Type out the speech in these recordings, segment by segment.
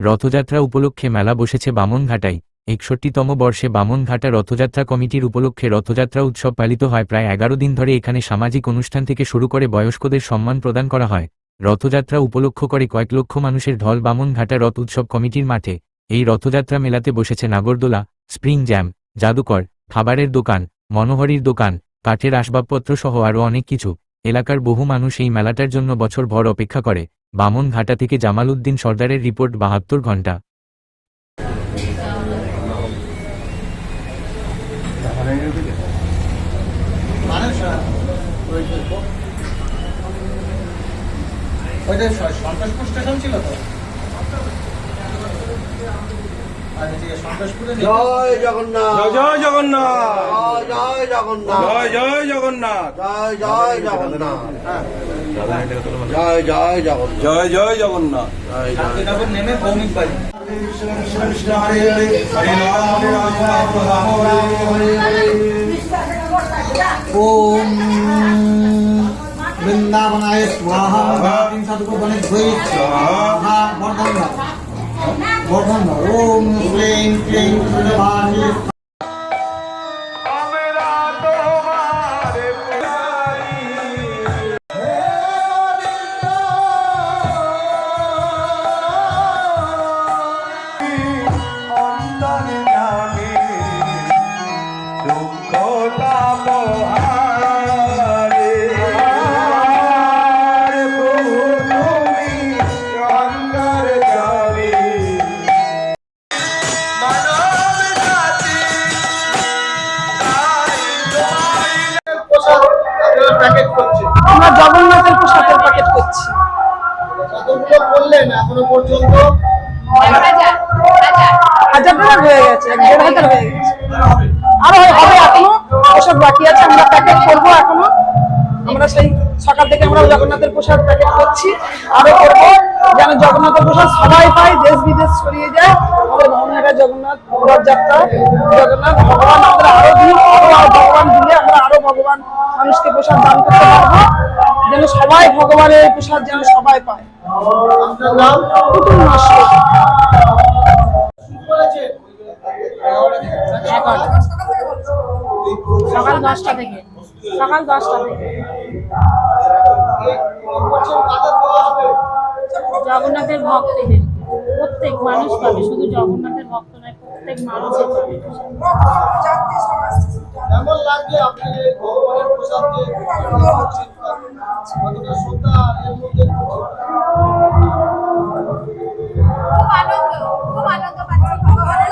রথযাত্রা উপলক্ষে মেলা বসেছে বামনঘাটায়। ৬১তম বর্ষে বামনঘাটা রথযাত্রা কমিটির উপলক্ষে রথযাত্রা উৎসব পালিত হয়। প্রায় ১১ দিন ধরে এখানে সামাজিক অনুষ্ঠান থেকে শুরু করে বয়স্কদের সম্মান প্রদান করা হয়। রথযাত্রা উপলক্ষ করে কয়েক লক্ষ মানুষের ঢল বামনঘাটা রথ উৎসব কমিটির মাঠে। এই রথযাত্রা মেলাতে বসেছে নাগরদোলা, স্প্রিং জ্যাম, জাদুকর, খাবারের দোকান, মনোহরির দোকান, কাঠের আসবাবপত্র সহ আরও অনেক কিছু। এলাকার বহু মানুষ এই মেলাটার জন্য বছরভর অপেক্ষা করে। বামনঘাটা থেকে জামাল উদ্দিন সর্দারের রিপোর্ট, ৭২ ঘন্টা। জয় জগন্নাথ, জয় জগন্নাথ, জয় জগন্নাথ, জয় জয় জগন্নাথ, জয় জয় জগন্নাথ, জয় জয় জগন্নাথ, জয় জয় জগন্নাথ। নেমে ভৌমিক বাড়ি। ওম বৃন্দাবনায় স্বাহা। ওম ক্লিং ক্লিং ক্লীবাণী। আমরা জগন্নাথের পোশাকের প্যাকেট করছি। এখনো পর্যন্ত 1000 টাকা হয়ে গেছে, 1500 হয়ে গেছে, আরো হবে, এখনো পোশাক বাকি আছে। আমরা প্যাকেট করবো এখনো। আমরা সেই সকাল থেকে আমরা জগন্নাথের পোশাক প্যাকেট করছি, আরো করবো, যেন জগন্নাথের পোশাক সবাই পায়, দেশ বিদেশ ছড়িয়ে যায়। আমাদের বামনঘাটা জগন্নাথ রথযাত্রা, জগন্নাথ ভগবান আমাদের আরো দিন, আরো ভগবান দিলে আমরা আরো ভগবান মানুষকে পোশাক দান করতে পারবো, যেন সবাই ভগবানের পোশাক যেন সবাই পায়। পুতুল নস্কর। সকাল 10টা থেকে, সকাল 10টা থেকে জগন্নাথের ভক্তদের, প্রত্যেক মানুষ পাবে, শুধু জগন্নাথের ভক্ত নয়, প্রত্যেক মানুষের পাবে। কেমন লাগছে আপনার এই ভগবানের প্রসাদ যে কতটা শ্রদ্ধা এর মধ্যে?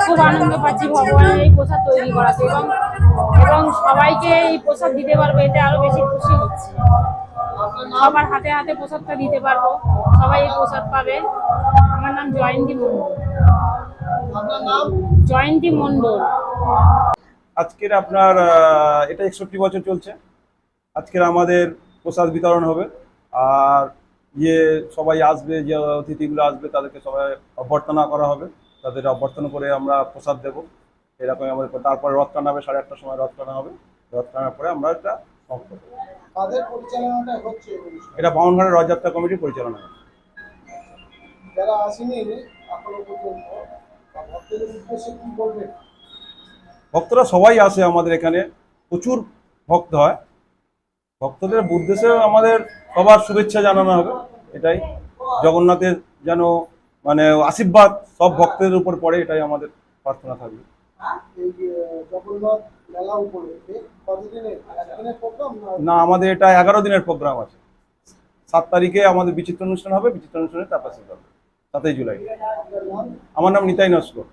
খুব আনন্দ পাচ্ছি ভগবানের এই প্রসাদ তৈরি করাতে, এবং সবাইকে এই প্রসাদ দিতে পারবো, এতে আরো বেশি খুশি হচ্ছে। সবার হাতে হাতে প্রসাদটা দিতে পারবো, সবাই এই প্রসাদ পাবে। আমার নাম জয়ন্তী মণ্ডল। আপনার নাম? জয়ন্তী মণ্ডল। আজকের আপনার এটা 61 বছর চলছে। আজকের আমাদের প্রসাদ বিতরণ হবে, আর সবাই আসবে, যে অতিথিগুলো আসবে তাদেরকে সবাই অভ্যর্থনা করা হবে, তাদের অভ্যর্থনা করে আমরা প্রসাদ দেবো। এরকমই আমাদের। তারপরে রথ টানা হবে, 8:30টার সময় রথ টানা হবে। রথ টানার পরে আমরা এটা সমাপ্ত করব। কাদের পরিচালনাটা হচ্ছে? এটা বামনঘাটা রথযাত্রা কমিটির পরিচালনা। যারা আসেনি এখনো পর্যন্ত, ভক্তদের উদ্দেশ্যে কি বলবেন? ভক্তরা সবাই আসে আমাদের এখানে, প্রচুর ভক্ত হয়। ভক্তদের উদ্দেশ্যে আমাদের সবার শুভেচ্ছা জানানো হবে। এটাই জগন্নাথের যেন মানে আশীর্বাদ সব ভক্তদের উপর পড়ে, এটাই আমাদের প্রার্থনা থাকবে। এই জগন্নাথ মেলা উপলক্ষে কতদিনের, একদিনের প্রোগ্রাম না, আমাদের এটা 11 দিনের প্রোগ্রাম আছে। 7 তারিখে আমাদের বিচিত্র অনুষ্ঠান হবে, বিচিত্র অনুষ্ঠানে তারপর শেষ হবে 7ই জুলাই। আমার নাম নিতাই নস্কর।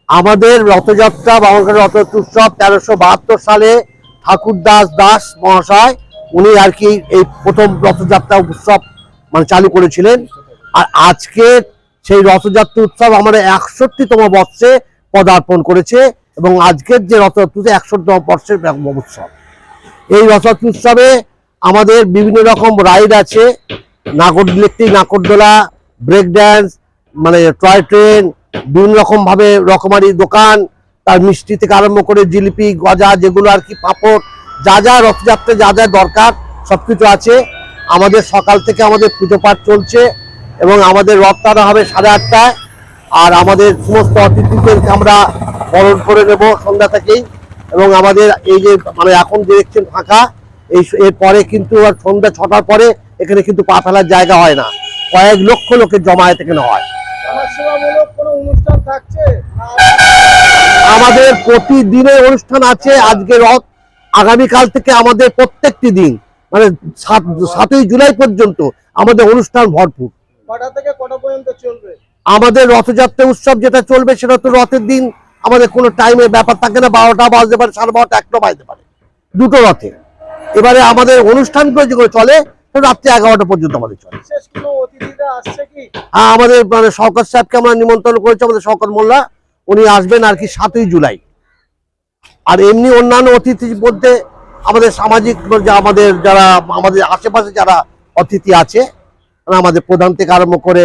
আমাদের রথযাত্রা বামনঘাটা রথ উৎসব 1372 সালে ঠাকুরদাস দাস মহাশয় উনি আর কি এই প্রথম রথযাত্রা উৎসব মানে চালু করেছিলেন। আর আজকে সেই রথযাত্রা উৎসব আমাদের 61তম বর্ষে পদার্পণ করেছে, এবং আজকের যে রথযাত্রা 61তম বর্ষের উৎসব। এই রথযাত্রা উৎসবে আমাদের বিভিন্ন রকম রাইড আছে, ইলেকট্রিক নাগরদোলা, ব্রেক ড্যান্স, মানে টয় ট্রেন, বিভিন্ন রকম ভাবে রকমারি দোকান, তার মিষ্টি থেকে আরম্ভ করে জিলিপি, গজা, যেগুলো আর কি, পাঁপড়, যা যা রথযাত্রা যা যা দরকার সবকিছু আছে। আমাদের সকাল থেকে আমাদের পুজো পাঠ চলছে, এবং আমাদের রথ টানা হবে 8:30টায়। আর আমাদের সমস্ত অতিথিদেরকে আমরা বরণ করে নেব সন্ধ্যা থেকেই। এবং আমাদের এই যে মানে এখন যে দেখছেন ফাঁকা, এরপরে কিন্তু আর সন্ধ্যা 6টার পরে এখানে কিন্তু পা ফেলার জায়গা হয় না, কয়েক লক্ষ লোকের জমায়েত এখানে হয়। সমাজসেবামূলক কোনো অনুষ্ঠান থাকছে? আমাদের প্রতিদিনের অনুষ্ঠান আছে। আজকে রথ, আগামীকাল থেকে আমাদের প্রত্যেকটি দিন মানে 7ই জুলাই পর্যন্ত আমাদের অনুষ্ঠান ভরপুর। কটা থেকে কটা পর্যন্ত চলবে? আমাদের রথযাত্রা উৎসব যেটা চলবে সেটা তো রথের দিন আমাদের কোনো টাইমের ব্যাপার থাকে না, 12টা বাজতে পারে, 12:30, 1টা বাজতে পারে, দুটো রথে। এবারে আমাদের অনুষ্ঠানগুলো যেগুলো চলে রাত্রি 11টা পর্যন্ত আমাদের চলে। বিশেষ কোনো অতিথিরা আসছে কি? হ্যাঁ, আমাদের মানে শওকত সাহেবকে আমরা নিমন্ত্রণ করেছি, আমাদের শওকত মোল্লা, উনি আসবেন আর কি 7ই জুলাই। আর এমনি অন্যান্য অতিথির মধ্যে আমাদের সামাজিক আমাদের যারা আমাদের আশেপাশে যারা অতিথি আছে, মানে আমাদের প্রধান থেকে আরম্ভ করে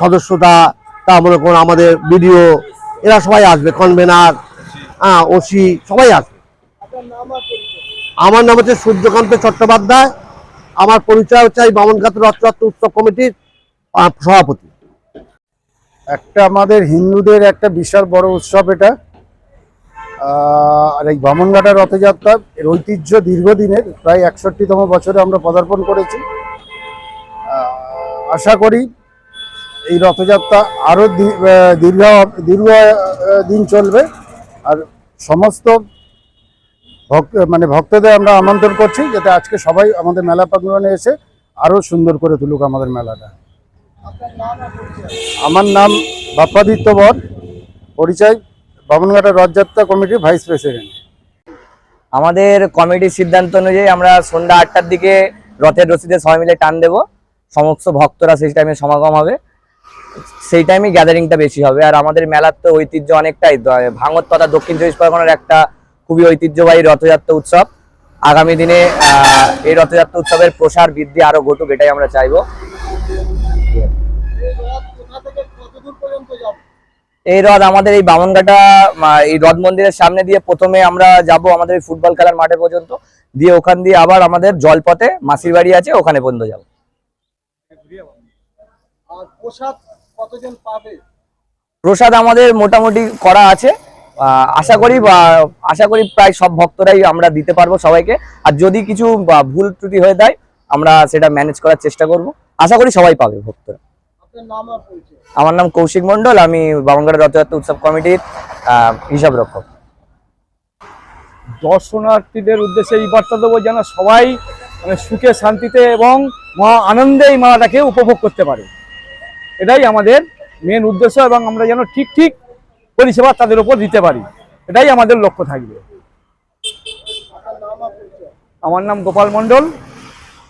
সদস্যতা, তা মনে করুন আমাদের বিডিও, এরা সবাই আসবে, কনভেনার, ওসি, সবাই আসবে। আপনার নাম আর পরিচয়? আমার নাম হচ্ছে সূর্যকান্ত চট্টোপাধ্যায়। আমার পরিচয় হচ্ছে এই বামনঘাট রথযাত্রা উৎসব কমিটির সভাপতি। একটা আমাদের হিন্দুদের একটা বিশাল বড় উৎসব এটা। আর এই বামনঘাটা রথযাত্রা এর ঐতিহ্য দীর্ঘদিনের, প্রায় 61তম বছরে আমরা পদার্পণ করেছি। আশা করি এই রথযাত্রা আরও দীর্ঘ দিন চলবে। আর সমস্ত ভক্তদের আমরা আমন্ত্রণ করছি যাতে আজকে সবাই আমাদের মেলা প্রাঙ্গণে এসে আরও সুন্দর করে তুলুক আমাদের মেলাটা। আপনার নাম আর পরিচয়? আমার নাম বাপ্পাদিত্য বর, পরিচয় বামনঘাটা রথযাত্রা কমিটির ভাইস প্রেসিডেন্ট। আমাদের কমিটির সিদ্ধান্ত অনুযায়ী আমরা সন্ধ্যা 8টার দিকে রথের রশিদে সবাই মিলে টান দেব। সমস্ত ভক্তরা সেই টাইমে সমাগম হবে, সেই টাইমে গ্যাদারিংটা বেশি হবে। আর আমাদের মেলার তো ঐতিহ্য অনেকটাই, ভাঙত তথা দক্ষিণ 24 পরগনার একটা খুবই ঐতিহ্যবাহী রথযাত্রা উৎসব। আগামী দিনে এই রথযাত্রা উৎসবের প্রসার বৃদ্ধি আরো ঘটুক, এটাই আমরা চাইবো। এই রথ কোথা থেকে কতদূর পর্যন্ত যাবে? এই রথ আমাদের এই বামনঘাটা এই রথ মন্দিরের সামনে দিয়ে প্রথমে আমরা যাব আমাদের এই ফুটবল খেলার মাঠে পর্যন্ত, দিয়ে ওখান দিয়ে আবার আমাদের জলপথে মাসির বাড়ি আছে ওখানে পর্যন্ত যাব। আর প্রসাদ কতজন পাবে? প্রসাদ আমাদের মোটামুটি করা আছে, আশা করি প্রায় সব ভক্তরাই আমরা দিতে পারবো সবাইকে। আর যদি কিছু ভুল ত্রুটি হয়ে যায় আমরা সেটা ম্যানেজ করার চেষ্টা করব। আশা করি সবাই পাবে ভক্তরা। আপনার নাম আর পরিচয়? আমার নাম কৌশিক মন্ডল, আমি বামনঘাটা রথযাত্রা উৎসব কমিটির হিসাব রক্ষক। দর্শনার্থীদের উদ্দেশ্যে এই বার্তা দেবো যেন সবাই মানে সুখে শান্তিতে এবং মহা আনন্দে এই মেলাটাকে উপভোগ করতে পারে, এটাই আমাদের মেন উদ্দেশ্য। এবং আমরা যেন ঠিক পরিষেবা তাদের উপর দিতে পারি, এটাই আমাদের লক্ষ্য থাকবে। আপনার নাম আর পরিচয়? আমার নাম গোপাল মণ্ডল,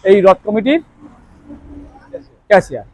এই রথ কমিটির ক্যাশিয়ার।